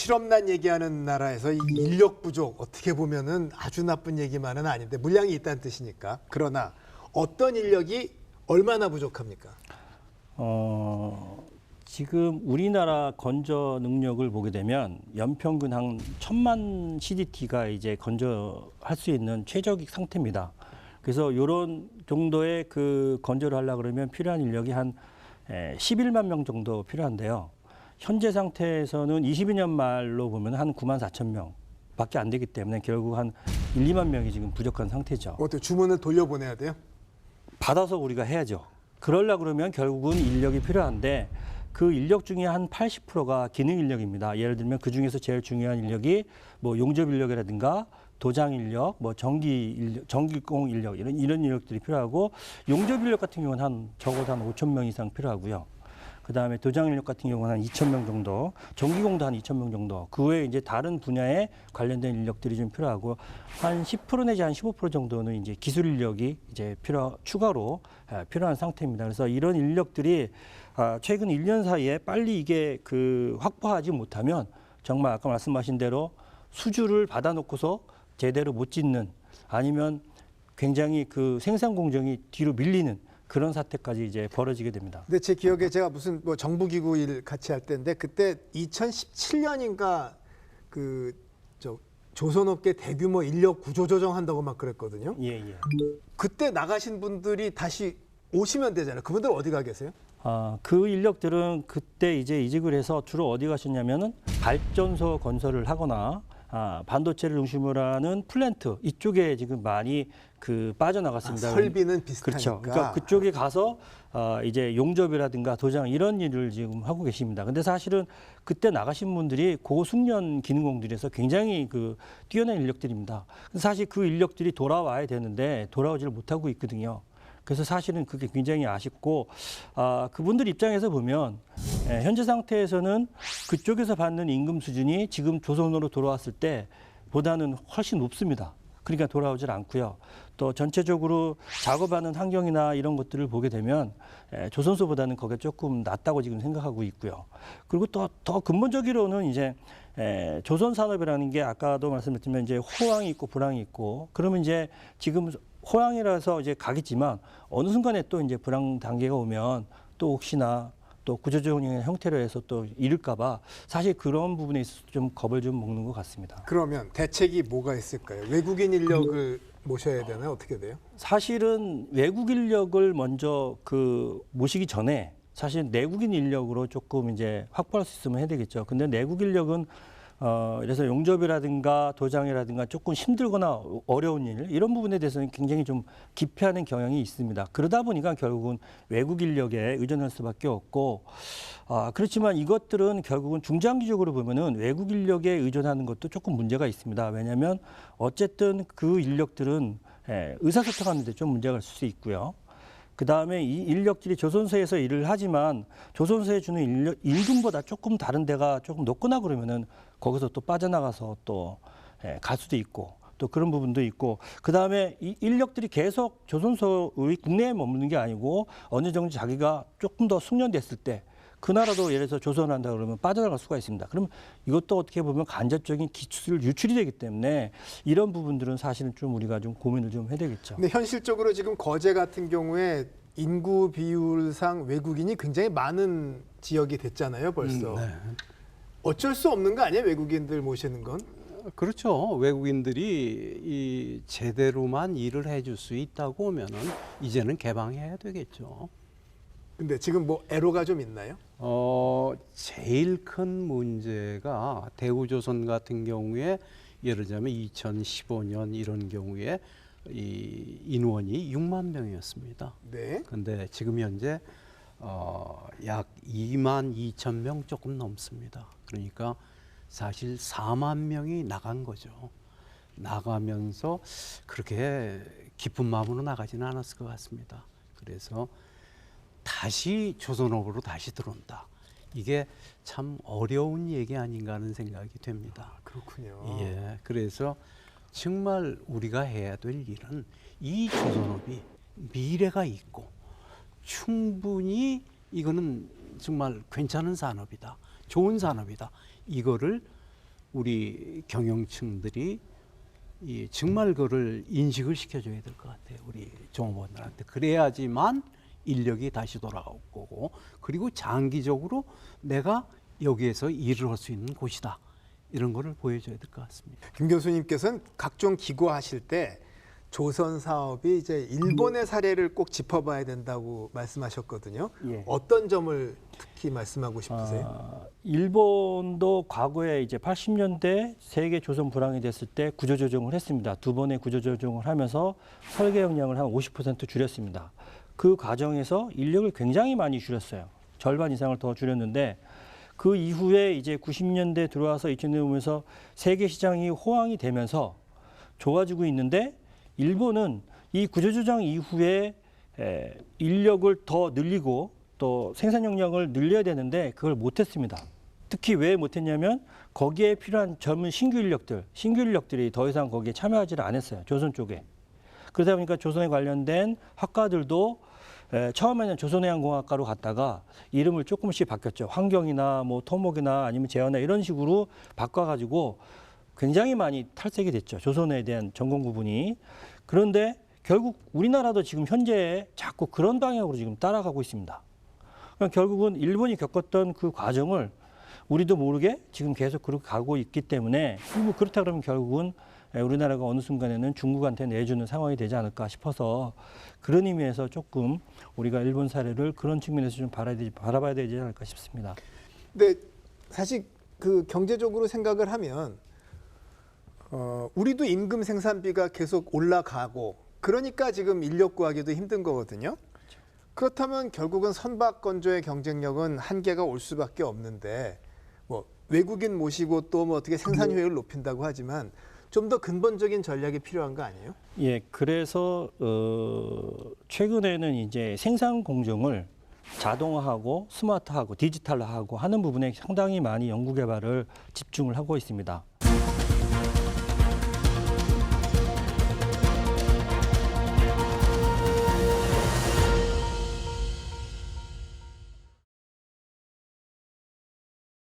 실업난 얘기하는 나라에서 이 인력 부족 어떻게 보면은 아주 나쁜 얘기만은 아닌데 물량이 있다는 뜻이니까. 그러나 어떤 인력이 얼마나 부족합니까? 지금 우리나라 건조 능력을 보게 되면 연평균 한 1000만 CDT가 이제 건조할 수 있는 최적의 상태입니다. 그래서 이런 정도의 그 건조를 하려고 그러면 필요한 인력이 한 11만 명 정도 필요한데요. 현재 상태에서는 22년 말로 보면 한 9만 4천 명밖에 안 되기 때문에 결국 한 1, 2만 명이 지금 부족한 상태죠. 어떻게 주문을 돌려보내야 돼요? 받아서 우리가 해야죠. 그러려고 그러면 결국은 인력이 필요한데 그 인력 중에 한 80%가 기능 인력입니다. 예를 들면 그 중에서 제일 중요한 인력이 뭐 용접 인력이라든가 도장 인력, 뭐 전기공 인력 이런 인력들이 필요하고 용접 인력 같은 경우는 한 적어도 한 5천 명 이상 필요하고요. 그다음에 도장 인력 같은 경우는 한 2천 명 정도, 전기공도 한 2천 명 정도. 그 외에 이제 다른 분야에 관련된 인력들이 좀 필요하고 한 10% 내지 한 15% 정도는 이제 기술 인력이 이제 추가로 필요한 상태입니다. 그래서 이런 인력들이 최근 1년 사이에 빨리 이게 확보하지 못하면 정말 아까 말씀하신 대로 수주를 받아놓고서 제대로 못 짓는 아니면 굉장히 그 생산 공정이 뒤로 밀리는 그런 사태까지 이제 벌어지게 됩니다. 근데 제 기억에 제가 무슨 뭐 정부기구 일 같이 할 때인데 그때 2017년인가 조선업계 대규모 인력 구조 조정한다고 막 그랬거든요. 예, 예. 그때 나가신 분들이 다시 오시면 되잖아요. 그분들 어디 가 계세요? 그 인력들은 그때 이제 이직을 해서 주로 어디 가셨냐면은 발전소 건설을 하거나 반도체를 중심으로 하는 플랜트 이쪽에 지금 많이 빠져나갔습니다. 설비는 비슷하니까. 그렇죠. 그러니까 그쪽에 가서 이제 용접이라든가 도장 이런 일을 지금 하고 계십니다. 근데 사실은 그때 나가신 분들이 고숙련 기능공들에서 굉장히 뛰어난 인력들입니다. 사실 그 인력들이 돌아와야 되는데 돌아오지를 못하고 있거든요. 그래서 사실은 그게 굉장히 아쉽고 그분들 입장에서 보면 현재 상태에서는 그쪽에서 받는 임금 수준이 지금 조선으로 돌아왔을 때 보다는 훨씬 높습니다. 그러니까 돌아오질 않고요. 또 전체적으로 작업하는 환경이나 이런 것들을 보게 되면 조선소보다는 거기가 조금 낫다고 지금 생각하고 있고요. 그리고 또 더 근본적으로는 이제 조선 산업이라는 게 아까도 말씀드렸지만 이제 호황이 있고 불황이 있고 그러면 이제 지금 호황이라서 이제 가겠지만 어느 순간에 또 이제 불황 단계가 오면 또 혹시나 또 구조조정의 형태로 해서 또 이를까봐 사실 그런 부분에 있어서 좀 겁을 좀 먹는 것 같습니다. 그러면 대책이 뭐가 있을까요? 외국인 인력을 모셔야 되나요? 어떻게 돼요? 사실은 외국 인력을 먼저 모시기 전에 사실 내국인 인력으로 조금 이제 확보할 수 있으면 해야 되겠죠. 근데 내국 인력은 그래서 용접이라든가 도장이라든가 조금 힘들거나 어려운 일 이런 부분에 대해서는 굉장히 좀 기피하는 경향이 있습니다. 그러다 보니까 결국은 외국 인력에 의존할 수밖에 없고 그렇지만 이것들은 결국은 중장기적으로 보면은 외국 인력에 의존하는 것도 조금 문제가 있습니다. 왜냐하면 어쨌든 그 인력들은 의사소통하는 데 좀 문제가 있을 수 있고요. 그 다음에 이 인력들이 조선소에서 일을 하지만 조선소에 주는 임금보다 조금 다른 데가 조금 높거나 그러면은 거기서 또 빠져나가서 또 갈 수도 있고 또 그런 부분도 있고 그 다음에 이 인력들이 계속 조선소의 국내에 머무는 게 아니고 어느 정도 자기가 조금 더 숙련됐을 때 그 나라도 예를 들어서 조선한다 그러면 빠져나갈 수가 있습니다. 그럼 이것도 어떻게 보면 간접적인 기술 유출이 되기 때문에 이런 부분들은 사실은 좀 우리가 좀 고민을 좀 해야 되겠죠. 근데 현실적으로 지금 거제 같은 경우에 인구 비율상 외국인이 굉장히 많은 지역이 됐잖아요, 벌써. 네. 어쩔 수 없는 거 아니에요, 외국인들 모시는 건? 그렇죠. 외국인들이 이 제대로만 일을 해줄 수 있다고 하면은 이제는 개방해야 되겠죠. 근데 지금 뭐 애로가 좀 있나요? 제일 큰 문제가 대우조선 같은 경우에 예를 들자면 2015년 이런 경우에 이 인원이 6만 명이었습니다. 네. 근데 지금 현재 약 2만 2천 명 조금 넘습니다. 그러니까 사실 4만 명이 나간 거죠. 나가면서 그렇게 기쁜 마음으로 나가지는 않았을 것 같습니다. 그래서 다시 조선업으로 다시 들어온다. 이게 참 어려운 얘기 아닌가 하는 생각이 됩니다. 그렇군요. 예, 그래서 정말 우리가 해야 될 일은 이 조선업이 미래가 있고 충분히 이거는 정말 괜찮은 산업이다. 좋은 산업이다. 이거를 우리 경영층들이 정말 그를 인식을 시켜줘야 될 것 같아요. 우리 종업원들한테. 그래야지만 인력이 다시 돌아올 거고, 그리고 장기적으로 내가 여기에서 일을 할 수 있는 곳이다. 이런 거를 보여줘야 될 것 같습니다. 김 교수님께서는 각종 기고하실 때 조선 사업이 이제 일본의 사례를 꼭 짚어봐야 된다고 말씀하셨거든요. 예. 어떤 점을 특히 말씀하고 싶으세요? 일본도 과거에 이제 80년대 세계 조선 불황이 됐을 때 구조조정을 했습니다. 두 번의 구조조정을 하면서 설계 역량을 한 50% 줄였습니다. 그 과정에서 인력을 굉장히 많이 줄였어요. 절반 이상을 더 줄였는데 그 이후에 이제 90년대 들어와서 2000년대 오면서 세계 시장이 호황이 되면서 좋아지고 있는데 일본은 이 구조조정 이후에 인력을 더 늘리고 또 생산 역량을 늘려야 되는데 그걸 못했습니다. 특히 왜 못했냐면 거기에 필요한 젊은 신규 인력들이 더 이상 거기에 참여하지를 않았어요. 조선 쪽에. 그러다 보니까 조선에 관련된 학과들도 처음에는 조선해양공학과로 갔다가 이름을 조금씩 바뀌었죠. 환경이나 뭐 토목이나 아니면 제어나 이런 식으로 바꿔가지고 굉장히 많이 탈색이 됐죠. 조선에 대한 전공 부분이. 그런데 결국 우리나라도 지금 현재 자꾸 그런 방향으로 지금 따라가고 있습니다. 그러니까 결국은 일본이 겪었던 그 과정을 우리도 모르게 지금 계속 그렇게 가고 있기 때문에 뭐 그렇다 그러면 결국은 우리나라가 어느 순간에는 중국한테 내주는 상황이 되지 않을까 싶어서 그런 의미에서 조금 우리가 일본 사례를 그런 측면에서 좀 바라봐야 되지 않을까 싶습니다. 근데 사실 그 경제적으로 생각을 하면 우리도 임금 생산비가 계속 올라가고 그러니까 지금 인력 구하기도 힘든 거거든요. 그렇다면 결국은 선박 건조의 경쟁력은 한계가 올 수밖에 없는데 뭐 외국인 모시고 또 뭐 어떻게 생산 효율을 높인다고 하지만 좀 더 근본적인 전략이 필요한 거 아니에요? 예, 그래서 최근에는 이제 생산 공정을 자동화하고 스마트하고 디지털화하고 하는 부분에 상당히 많이 연구 개발을 집중을 하고 있습니다.